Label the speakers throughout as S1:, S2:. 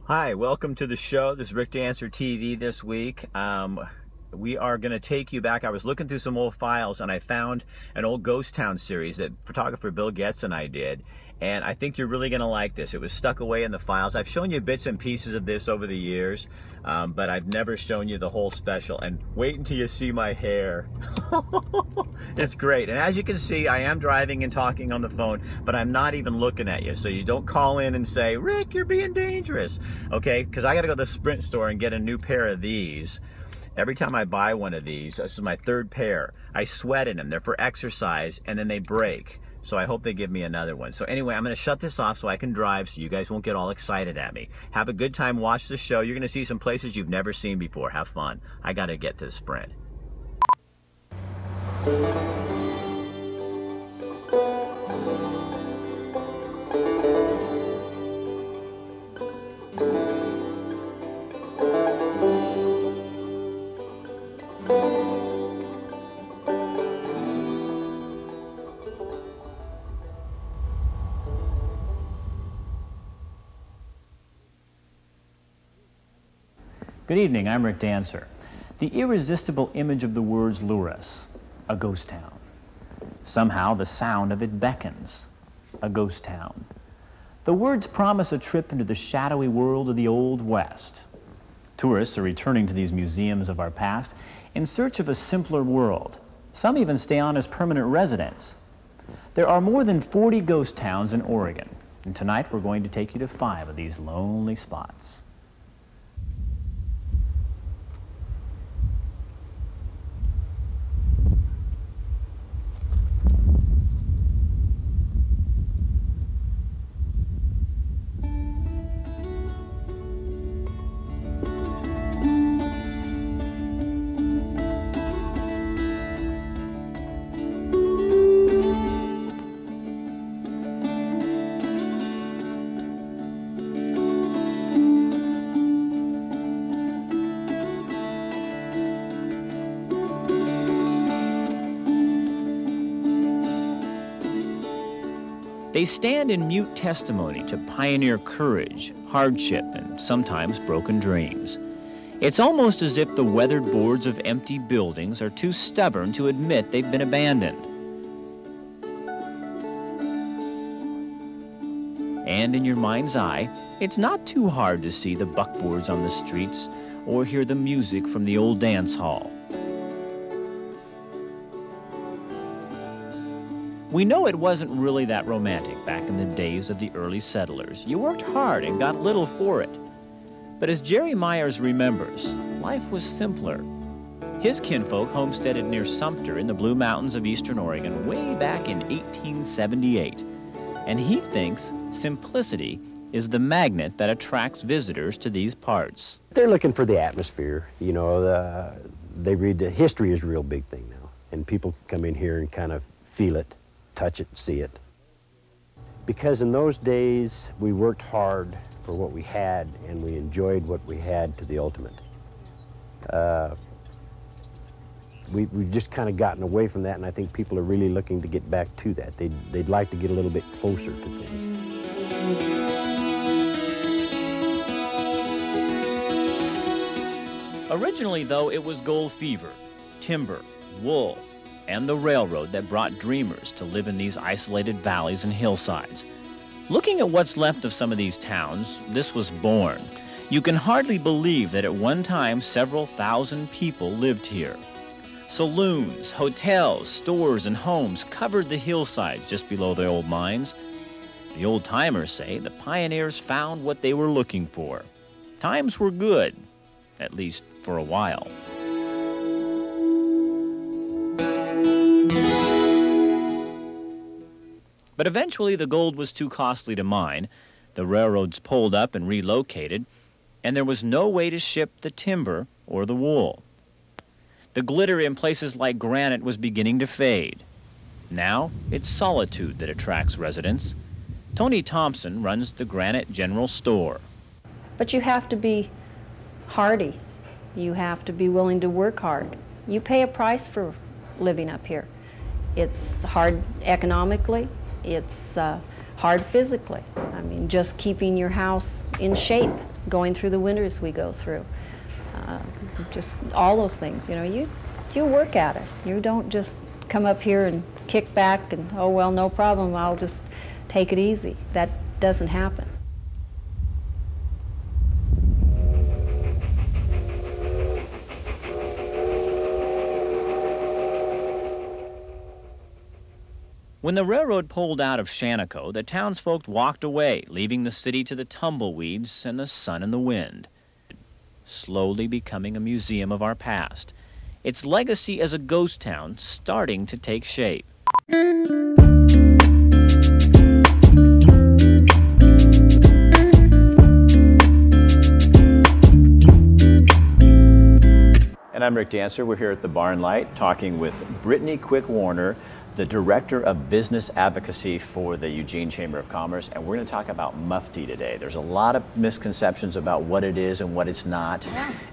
S1: Hi, welcome to the show. This is RDTV this week. We are going to take you back. I was looking through some old files and I found an old ghost town series that photographer Bill Goetz and I did. And I think you're really going to like this. It was stuck away in the files. I've shown you bits and pieces of this over the years, but I've never shown you the whole special. And wait until you see my hair. It's great. And as you can see, I am driving and talking on the phone, but I'm not even looking at you. So you don't call in and say, Rick, you're being dangerous. Okay? Because I got to go to the Sprint store and get a new pair of these. Every time I buy one of these, this is my third pair, I sweat in them. They're for exercise, and then they break. So I hope they give me another one. So anyway, I'm going to shut this off so I can drive so you guys won't get all excited at me. Have a good time. Watch the show. You're going to see some places you've never seen before. Have fun. I got to get to the Sprint.
S2: Good evening, I'm Rick Dancer. The irresistible image of the words lure us, a ghost town. Somehow the sound of it beckons, a ghost town. The words promise a trip into the shadowy world of the Old West. Tourists are returning to these museums of our past in search of a simpler world. Some even stay on as permanent residents. There are more than 40 ghost towns in Oregon, and tonight we're going to take you to 5 of these lonely spots. They stand in mute testimony to pioneer courage, hardship, and sometimes broken dreams. It's almost as if the weathered boards of empty buildings are too stubborn to admit they've been abandoned. And in your mind's eye, it's not too hard to see the buckboards on the streets or hear the music from the old dance hall. We know it wasn't really that romantic back in the days of the early settlers. You worked hard and got little for it. But as Jerry Myers remembers, life was simpler. His kinfolk homesteaded near Sumter in the Blue Mountains of eastern Oregon way back in 1878. And he thinks simplicity is the magnet that attracts visitors to these parts.
S3: They're looking for the atmosphere. You know, they read the history is a real big thing now. And people come in here and kind of feel it, touch it, see it. Because in those days, we worked hard for what we had, and we enjoyed what we had to the ultimate. We've just kind of gotten away from that, and I think people are really looking to get back to that. They'd like to get a little bit closer to things.
S2: Originally, though, it was gold fever, timber, wool, and the railroad that brought dreamers to live in these isolated valleys and hillsides. Looking at what's left of some of these towns, this was born. You can hardly believe that at one time several thousand people lived here. Saloons, hotels, stores, and homes covered the hillsides just below the old mines. The old-timers say the pioneers found what they were looking for. Times were good, at least for a while. But eventually the gold was too costly to mine, the railroads pulled up and relocated, and there was no way to ship the timber or the wool. The glitter in places like granite was beginning to fade. Now it's solitude that attracts residents. Tony Thompson runs the Granite General Store.
S4: But you have to be hardy. You have to be willing to work hard. You pay a price for living up here. It's hard economically. It's hard physically. I mean, just keeping your house in shape, going through the winters we go through. Just all those things, you know, you work at it. You don't just come up here and kick back and, oh, well, no problem, I'll just take it easy. That doesn't happen.
S2: When the railroad pulled out of Shaniko, the townsfolk walked away, leaving the city to the tumbleweeds and the sun and the wind, slowly becoming a museum of our past, its legacy as a ghost town starting to take shape.
S1: And I'm Rick Dancer. We're here at the Barn Light talking with Brittany Quick-Warner, the Director of Business Advocacy for the Eugene Chamber of Commerce, and we're going to talk about MUFTI today. There's a lot of misconceptions about what it is and what it's not,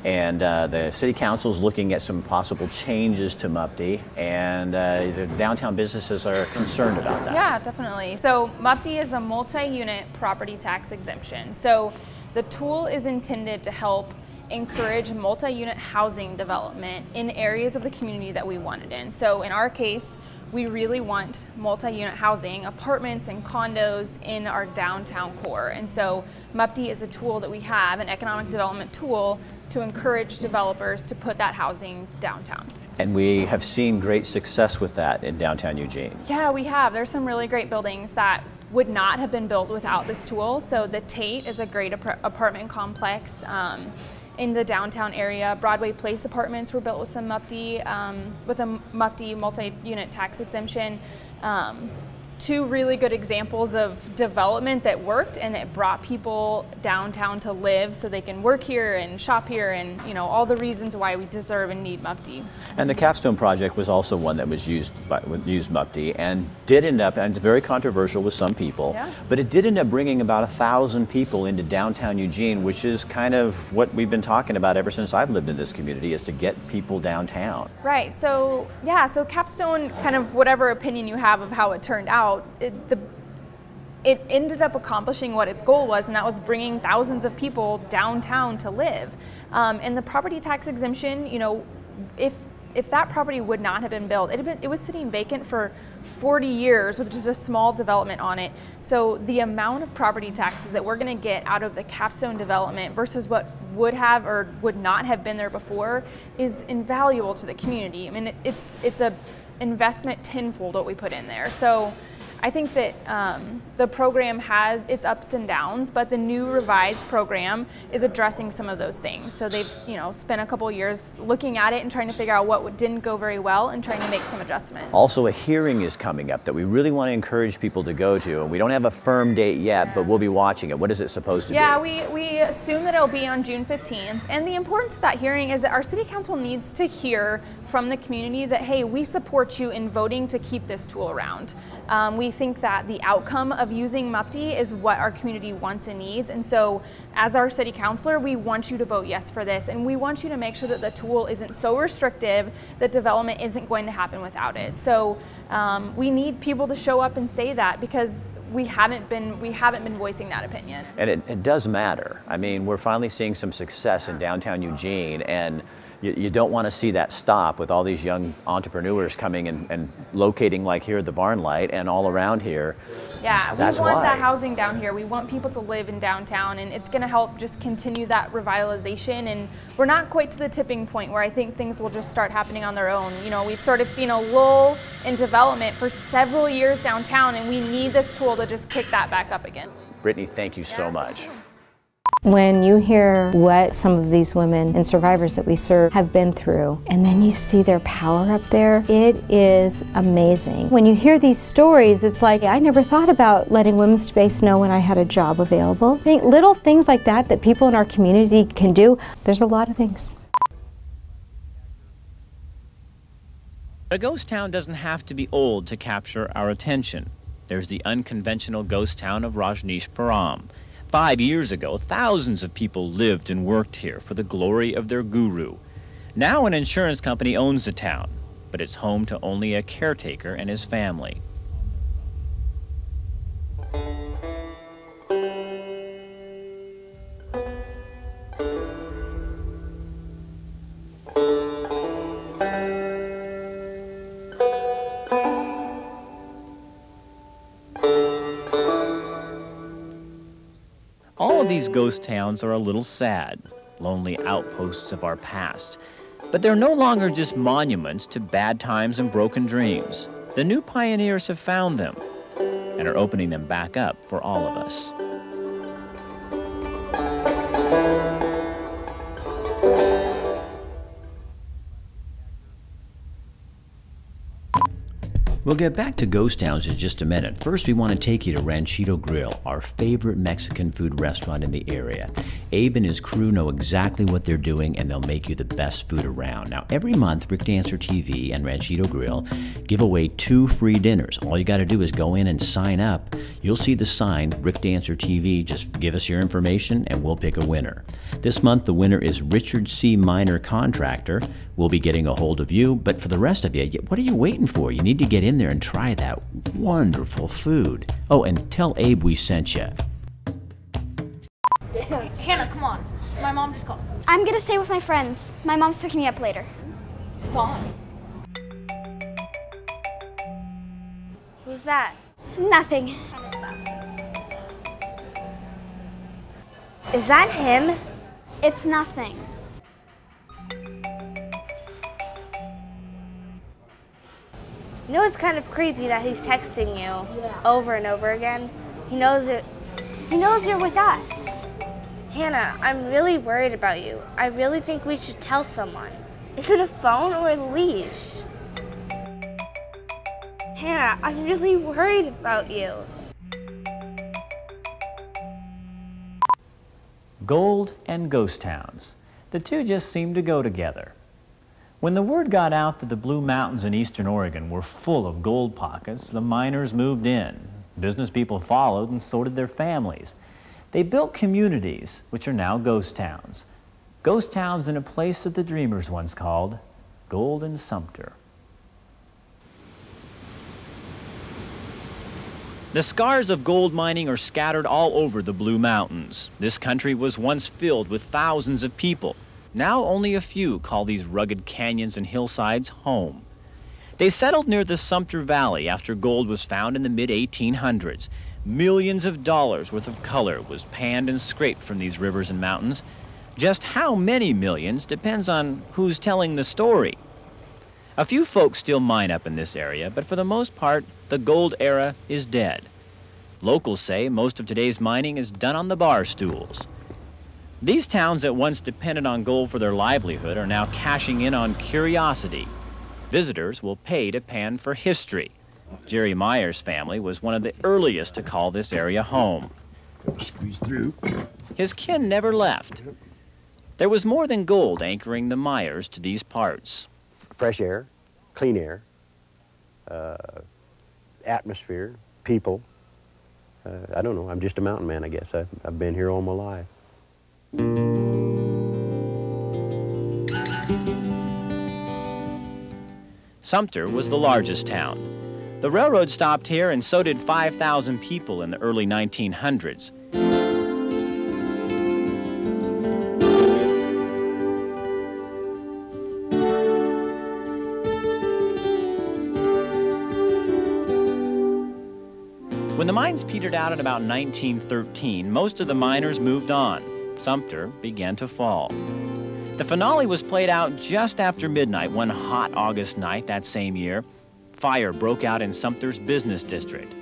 S1: and the City Council is looking at some possible changes to MUFTI, and the downtown businesses are concerned about that.
S5: Yeah, definitely. So MUFTI is a multi-unit property tax exemption. So the tool is intended to help encourage multi-unit housing development in areas of the community that we want it in. So in our case, we really want multi-unit housing, apartments and condos in our downtown core. And so MUFTI is a tool that we have, an economic development tool, to encourage developers to put that housing downtown.
S1: And we have seen great success with that in downtown Eugene.
S5: Yeah, we have. There's some really great buildings that would not have been built without this tool. So the Tate is a great apartment complex in the downtown area. Broadway Place apartments were built with some MUFTI, with a MUFTI multi-unit tax exemption. Two really good examples of development that worked and that brought people downtown to live so they can work here and shop here, and you know, all the reasons why we deserve and need MUFTI.
S1: And the Capstone project was also one that was used MUFTI and did end up, and it's very controversial with some people, but it did end up bringing about 1,000 people into downtown Eugene, which is kind of what we've been talking about ever since I've lived in this community, is to get people downtown.
S5: Right, so yeah, so Capstone, kind of whatever opinion you have of how it turned out, it ended up accomplishing what its goal was, and that was bringing thousands of people downtown to live. And the property tax exemption, you know, if that property would not have been built, it was sitting vacant for 40 years with just a small development on it. So the amount of property taxes that we're going to get out of the Capstone development versus what would have or would not have been there before is invaluable to the community. I mean, it's a investment tenfold what we put in there. So I think that the program has its ups and downs, but the new revised program is addressing some of those things. So they've, you know, spent a couple years looking at it and trying to figure out what didn't go very well and trying to make some adjustments.
S1: Also, a hearing is coming up that we really want to encourage people to go to, and we don't have a firm date yet, but we'll be watching it. What is it supposed to be?
S5: Yeah, we assume that it'll be on June 15th, and the importance of that hearing is that our City Council needs to hear from the community that, hey, we support you in voting to keep this tool around. We think that the outcome of using MUFTI is what our community wants and needs, and so as our city councilor, we want you to vote yes for this, and we want you to make sure that the tool isn't so restrictive that development isn't going to happen without it. So we need people to show up and say that, because we haven't been voicing that opinion. And
S1: it does matter. I mean, we're finally seeing some success in downtown Eugene, and you don't want to see that stop with all these young entrepreneurs coming and locating, like here at the Barn Light and all around here.
S5: Yeah, we want that housing down here. We want people to live in downtown, and it's going to help just continue that revitalization. And we're not quite to the tipping point where I think things will just start happening on their own. You know, we've sort of seen a lull in development for several years downtown, and we need this tool to just kick that back up again.
S1: Brittany, thank you so much.
S6: When you hear what some of these women and survivors that we serve have been through, and then you see their power up there, it is amazing. When you hear these stories, it's like, I never thought about letting Women's Space know when I had a job available. I think little things like that that people in our community can do, there's a lot of things.
S2: A ghost town doesn't have to be old to capture our attention. There's the unconventional ghost town of Rajneeshpuram. 5 years ago, thousands of people lived and worked here for the glory of their guru. Now an insurance company owns the town, but it's home to only a caretaker and his family. All of these ghost towns are a little sad, lonely outposts of our past. But they're no longer just monuments to bad times and broken dreams. The new pioneers have found them and are opening them back up for all of us.
S1: We'll get back to ghost towns in just a minute. First, we want to take you to Ranchito Grill, our favorite Mexican food restaurant in the area. Abe and his crew know exactly what they're doing, and they'll make you the best food around. Now, every month, Rick Dancer TV and Ranchito Grill give away 2 free dinners. All you got to do is go in and sign up. You'll see the sign, Rick Dancer TV. Just give us your information, and we'll pick a winner. This month, the winner is Richard C. Minor Contractor. We'll be getting a hold of you, but for the rest of you, what are you waiting for? You need to get in there and try that wonderful food. Oh, and tell Abe we sent you.
S7: Hannah, come on. My mom just called.
S8: I'm gonna stay with my friends. My mom's picking me up later.
S7: Fine.
S8: Who's that? Nothing.
S7: Is that him?
S8: It's nothing.
S7: You know, it's kind of creepy that he's texting you over and over again. He knows it. He knows you're with us. Hannah, I'm really worried about you. I really think we should tell someone. Is it a phone or a leash? Hannah, I'm really worried about you.
S2: Gold and ghost towns. The two just seem to go together. When the word got out that the Blue Mountains in eastern Oregon were full of gold pockets, the miners moved in. Business people followed, and so did their families. They built communities, which are now ghost towns. Ghost towns in a place that the dreamers once called Golden Sumter. The scars of gold mining are scattered all over the Blue Mountains. This country was once filled with thousands of people. Now only a few call these rugged canyons and hillsides home. They settled near the Sumter Valley after gold was found in the mid-1800s. Millions of dollars worth of color was panned and scraped from these rivers and mountains. Just how many millions depends on who's telling the story. A few folks still mine up in this area, but for the most part, the gold era is dead. Locals say most of today's mining is done on the bar stools. These towns that once depended on gold for their livelihood are now cashing in on curiosity. Visitors will pay to pan for history. Jerry Meyer's family was one of the earliest to call this area home.
S3: Squeeze through.
S2: His kin never left. There was more than gold anchoring the Meyers to these parts.
S3: Fresh air, clean air, atmosphere, people. I don't know, I'm just a mountain man, I guess. I've been here all my life.
S2: Sumter was the largest town. The railroad stopped here, and so did 5,000 people in the early 1900s. When the mines petered out in about 1913, most of the miners moved on. Sumter began to fall. The finale was played out just after midnight one hot August night that same year. Fire broke out in Sumter's business district.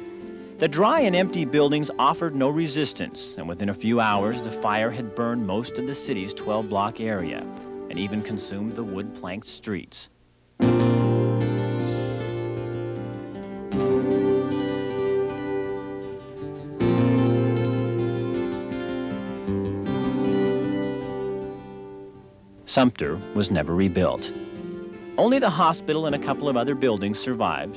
S2: The dry and empty buildings offered no resistance, and within a few hours, the fire had burned most of the city's 12-block area and even consumed the wood-planked streets. Sumter was never rebuilt. Only the hospital and a couple of other buildings survived.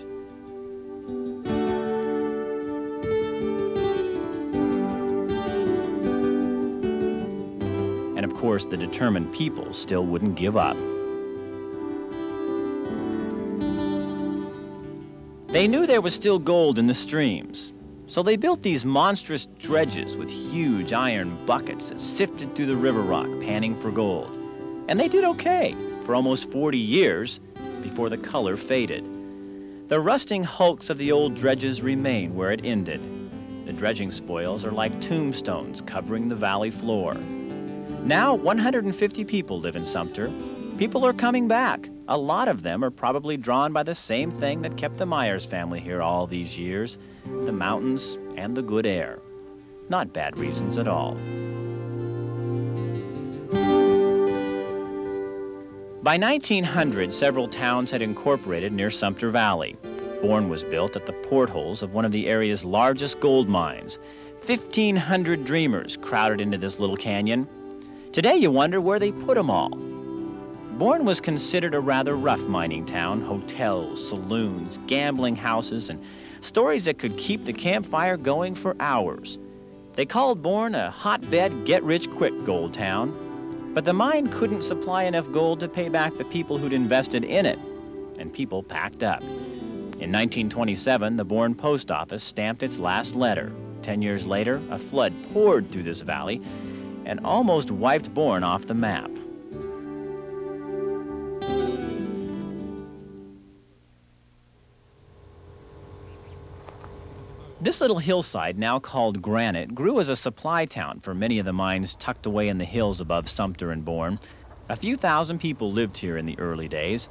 S2: And of course, the determined people still wouldn't give up. They knew there was still gold in the streams, so they built these monstrous dredges with huge iron buckets that sifted through the river rock, panning for gold. And they did okay for almost 40 years before the color faded. The rusting hulks of the old dredges remain where it ended. The dredging spoils are like tombstones covering the valley floor. Now, 150 people live in Sumter. People are coming back. A lot of them are probably drawn by the same thing that kept the Myers family here all these years, the mountains and the good air. Not bad reasons at all. By 1900, several towns had incorporated near Sumter Valley. Bourne was built at the portholes of one of the area's largest gold mines. 1,500 dreamers crowded into this little canyon. Today you wonder where they put them all. Bourne was considered a rather rough mining town. Hotels, saloons, gambling houses, and stories that could keep the campfire going for hours. They called Bourne a hotbed, get-rich-quick gold town. But the mine couldn't supply enough gold to pay back the people who'd invested in it, and people packed up. In 1927, the Bourne post office stamped its last letter. 10 years later, a flood poured through this valley and almost wiped Bourne off the map. This little hillside, now called Granite, grew as a supply town for many of the mines tucked away in the hills above Sumter and Bourne. A few thousand people lived here in the early days.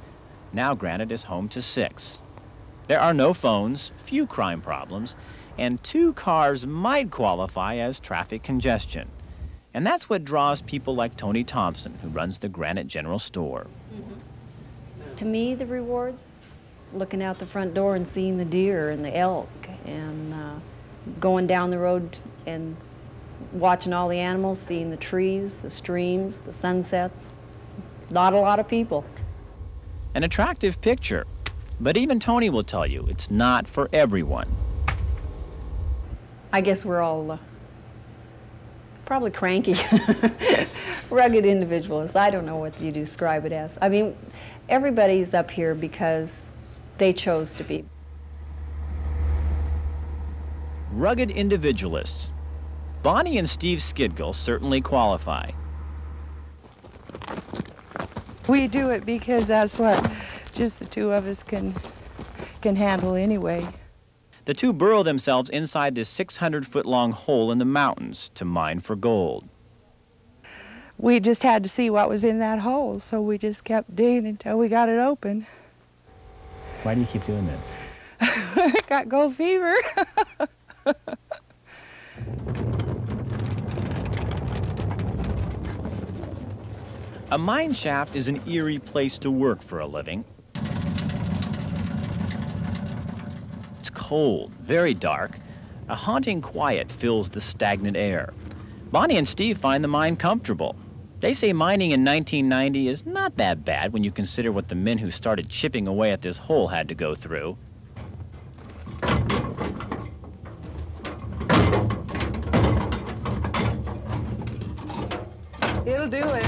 S2: Now Granite is home to 6. There are no phones, few crime problems, and 2 cars might qualify as traffic congestion. And that's what draws people like Tony Thompson, who runs the Granite General Store.
S4: To me, the rewards, looking out the front door and seeing the deer and the elk, and going down the road and watching all the animals, seeing the trees, the streams, the sunsets. Not a lot of people.
S2: An attractive picture, but even Tony will tell you it's not for everyone.
S4: I guess we're all probably cranky, rugged individuals. I don't know what you describe it as. I mean, everybody's up here because they chose to be.
S2: Rugged individualists. Bonnie and Steve Skidgill certainly qualify.
S9: We do it because that's what just the 2 of us can handle anyway.
S2: The 2 burrow themselves inside this 600-foot-long hole in the mountains to mine for gold.
S9: We just had to see what was in that hole, so we just kept digging until we got it open.
S2: Why do you keep doing this?
S9: Got gold fever.
S2: A mine shaft is an eerie place to work for a living. It's cold, very dark. A haunting quiet fills the stagnant air. Bonnie and Steve find the mine comfortable. They say mining in 1990 is not that bad when you consider what the men who started chipping away at this hole had to go through.
S9: It'll do it.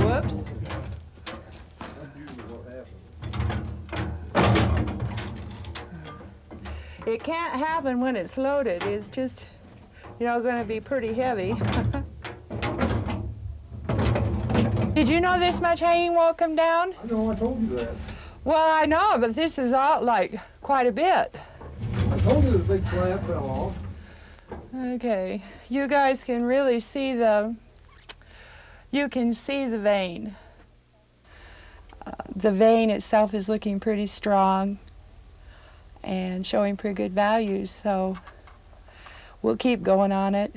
S9: Whoops. It can't happen when it's loaded. It's just, you know, going to be pretty heavy. Did you know this much hanging won't come down?
S10: I know, I told you that.
S9: Well, I know, but this is all, like, quite a bit.
S10: I told you the big slab fell off.
S9: Okay, you guys can really see you can see the vein. The vein itself is looking pretty strong and showing pretty good values, so we'll keep going on it.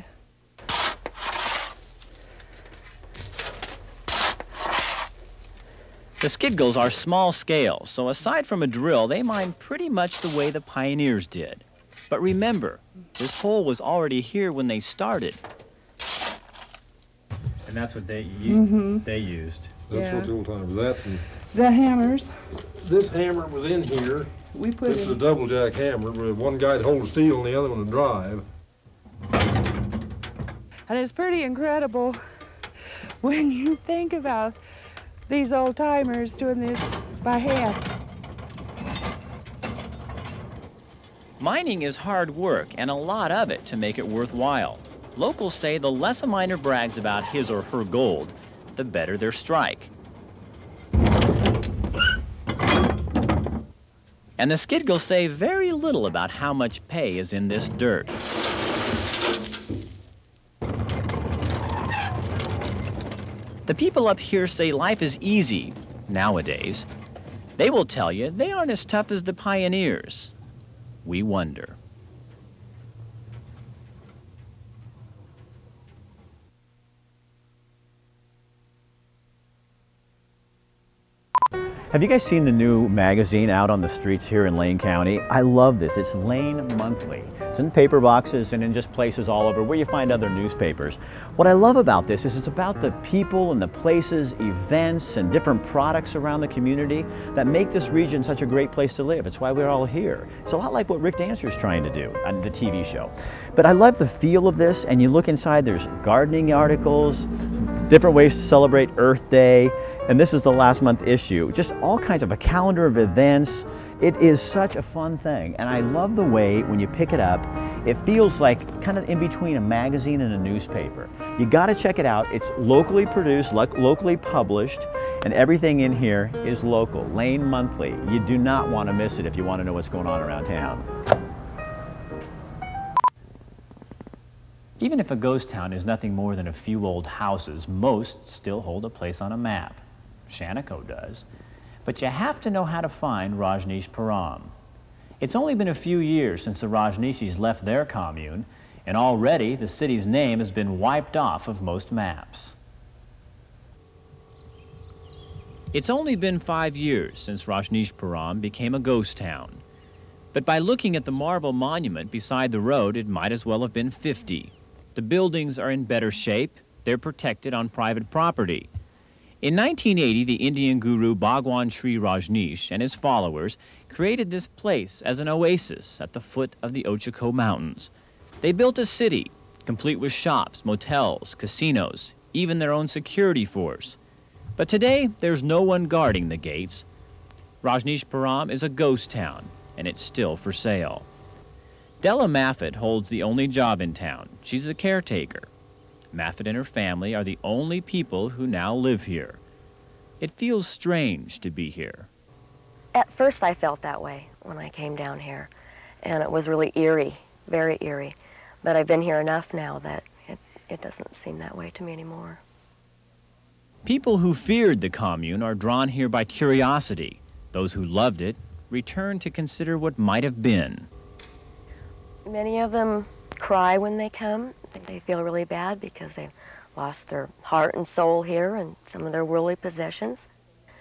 S2: The Skidgills are small scale, so aside from a drill, they mine pretty much the way the pioneers did. But remember, this hole was already here when they started.
S11: And that's what they
S9: Mm-hmm.
S11: used.
S10: That's what the old timers, that and
S9: The hammers.
S10: this hammer was in here.
S9: We put
S10: This is a double jack hammer where one guy'd hold the steel and the other one would drive.
S9: And it's pretty incredible when you think about these old timers doing this by hand.
S2: Mining is hard work, and a lot of it to make it worthwhile. Locals say the less a miner brags about his or her gold, the better their strike. And the Skidgills say very little about how much pay is in this dirt. The people up here say life is easy nowadays. They will tell you they aren't as tough as the pioneers. We wonder.
S1: Have you guys seen the new magazine out on the streets here in Lane County? I love this. It's Lane Monthly. It's in paper boxes and in just places all over where you find other newspapers. What I love about this is it's about the people and the places, events, and different products around the community that make this region such a great place to live. It's why we're all here. It's a lot like what Rick Dancer's trying to do on the TV show. But I love the feel of this, and you look inside, there's gardening articles, different ways to celebrate Earth Day, and this is the last month issue. Just all kinds of a calendar of events. It is such a fun thing, and I love the way when you pick it up, it feels like kind of in between a magazine and a newspaper. You gotta check it out. It's locally produced, locally published, and everything in here is local. Lane Monthly. You do not want to miss it if you want to know what's going on around town.
S2: Even if a ghost town is nothing more than a few old houses, most still hold a place on a map. Shaniko does. But you have to know how to find Rajneeshpuram. It's only been a few years since the Rajneeshis left their commune, and already the city's name has been wiped off of most maps. It's only been 5 years since Rajneeshpuram became a ghost town. But by looking at the marble monument beside the road, it might as well have been 50. The buildings are in better shape. They're protected on private property. In 1980, the Indian guru Bhagwan Sri Rajneesh and his followers created this place as an oasis at the foot of the Ochako Mountains. They built a city, complete with shops, motels, casinos, even their own security force. But today, there's no one guarding the gates. Rajneeshpuram is a ghost town, and it's still for sale. Della Maffett holds the only job in town. She's a caretaker. Maffett and her family are the only people who now live here. It feels strange to be here.
S11: At first I felt that way when I came down here, and it was really eerie, very eerie. But I've been here enough now that it doesn't seem that way to me anymore.
S2: People who feared the commune are drawn here by curiosity. Those who loved it return to consider what might have been.
S11: Many of them cry when they come. They feel really bad because they've lost their heart and soul here and some of their worldly possessions.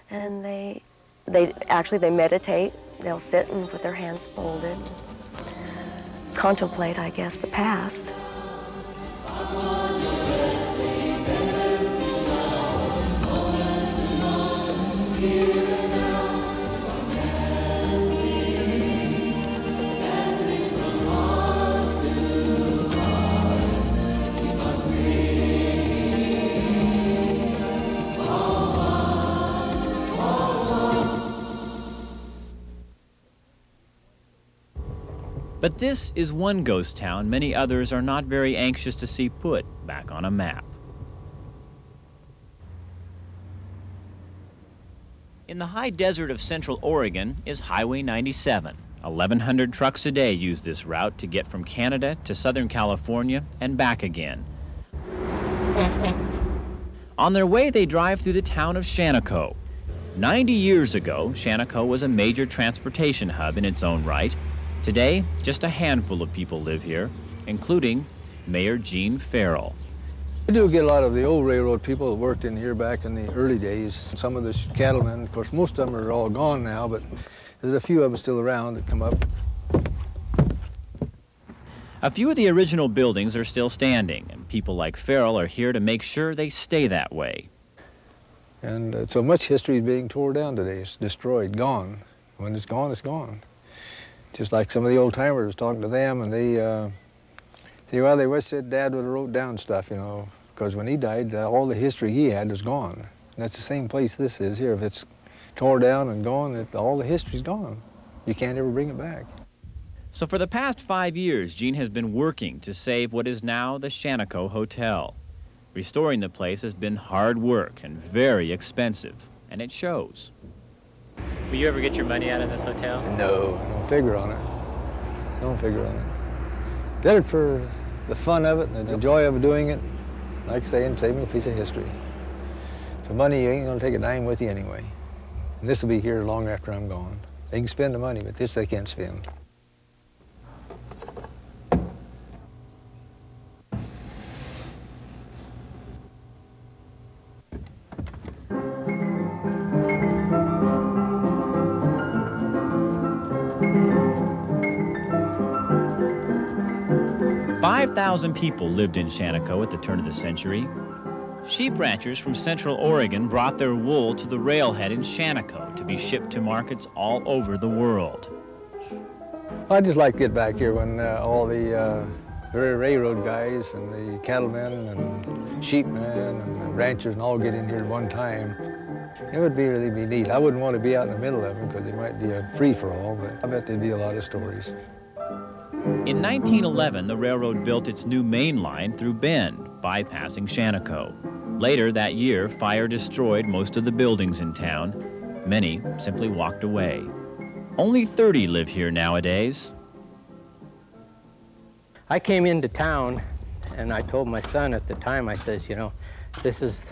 S11: And they meditate. They'll sit and with their hands folded, contemplate, I guess, the past.
S2: But this is one ghost town many others are not very anxious to see put back on a map. In the high desert of central Oregon is Highway 97. 1,100 trucks a day use this route to get from Canada to Southern California and back again. On their way, they drive through the town of Shaniko. 90 years ago, Shaniko was a major transportation hub in its own right. Today, just a handful of people live here, including Mayor Gene Farrell.
S12: We do get a lot of the old railroad people that worked in here back in the early days. Some of the cattlemen, of course, most of them are all gone now, but there's a few of them still around that come up.
S2: A few of the original buildings are still standing, and people like Farrell are here to make sure they stay that way.
S12: And so much history is being torn down today. It's destroyed, gone. When it's gone, it's gone. Just like some of the old timers, talking to them, and they say, well, they wish that Dad would have wrote down stuff, you know, because when he died, all the history he had was gone. And that's the same place this is here. If it's torn down and gone, all the history's gone. You can't ever bring it back.
S2: So for the past 5 years, Gene has been working to save what is now the Shaniko Hotel. Restoring the place has been hard work and very expensive, and it shows. Will you ever get your money out of this hotel?
S12: No, don't figure on it. Don't figure on it. Did it for the fun of it and the joy of doing it. Like saying, saving a piece of history. So money, you ain't gonna take a dime with you anyway. And this will be here long after I'm gone. They can spend the money, but this they can't spend.
S2: "5,000 people lived in Shaniko at the turn of the century. Sheep ranchers from Central Oregon brought their wool to the railhead in Shaniko to be shipped to markets all over the world.
S12: I'd just like to get back here when all the railroad guys and the cattlemen and sheepmen and the ranchers and all get in here at one time. It would really be neat. I wouldn't want to be out in the middle of them because it might be a free-for-all, but I bet there'd be a lot of stories.
S2: In 1911, the railroad built its new main line through Bend, bypassing Shaniko. Later that year, fire destroyed most of the buildings in town. Many simply walked away. Only 30 live here nowadays.
S13: I came into town and I told my son at the time, I says, you know, this is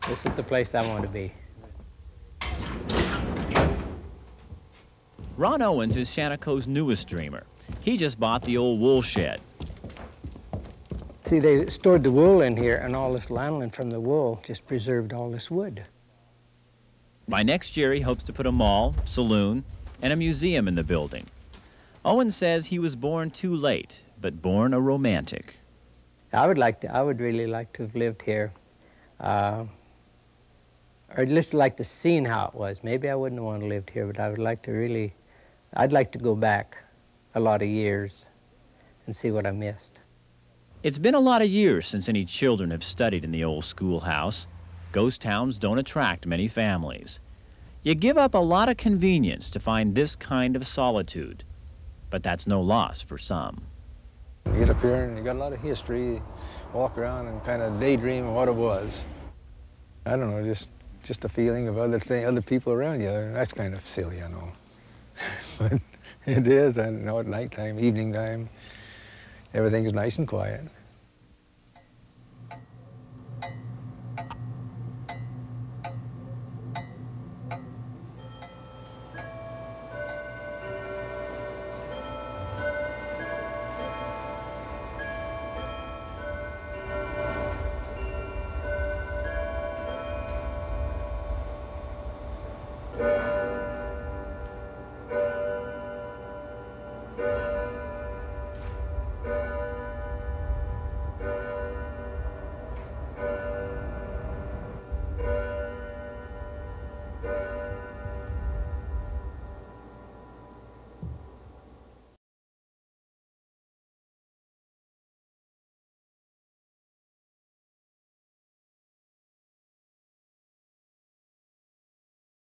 S13: the place I want to be.
S2: Ron Owens is Shaniko's newest dreamer. He just bought the old wool shed.
S13: See, they stored the wool in here, and all this lanolin from the wool just preserved all this wood.
S2: By next year, he hopes to put a mall, saloon, and a museum in the building. Owens says he was born too late, but born a romantic.
S13: I would really like to have lived here, or at least like to seen how it was. Maybe I wouldn't want to live here, but I would like to really, I'd like to go back a lot of years and see what I missed.
S2: It's been a lot of years since any children have studied in the old schoolhouse. Ghost towns don't attract many families. You give up a lot of convenience to find this kind of solitude, but that's no loss for some.
S12: You get up here and you got a lot of history, walk around and kind of daydream of what it was. I don't know, just a feeling of other people around you. That's kind of silly, I know. But it is, I know, at nighttime, evening time, everything is nice and quiet.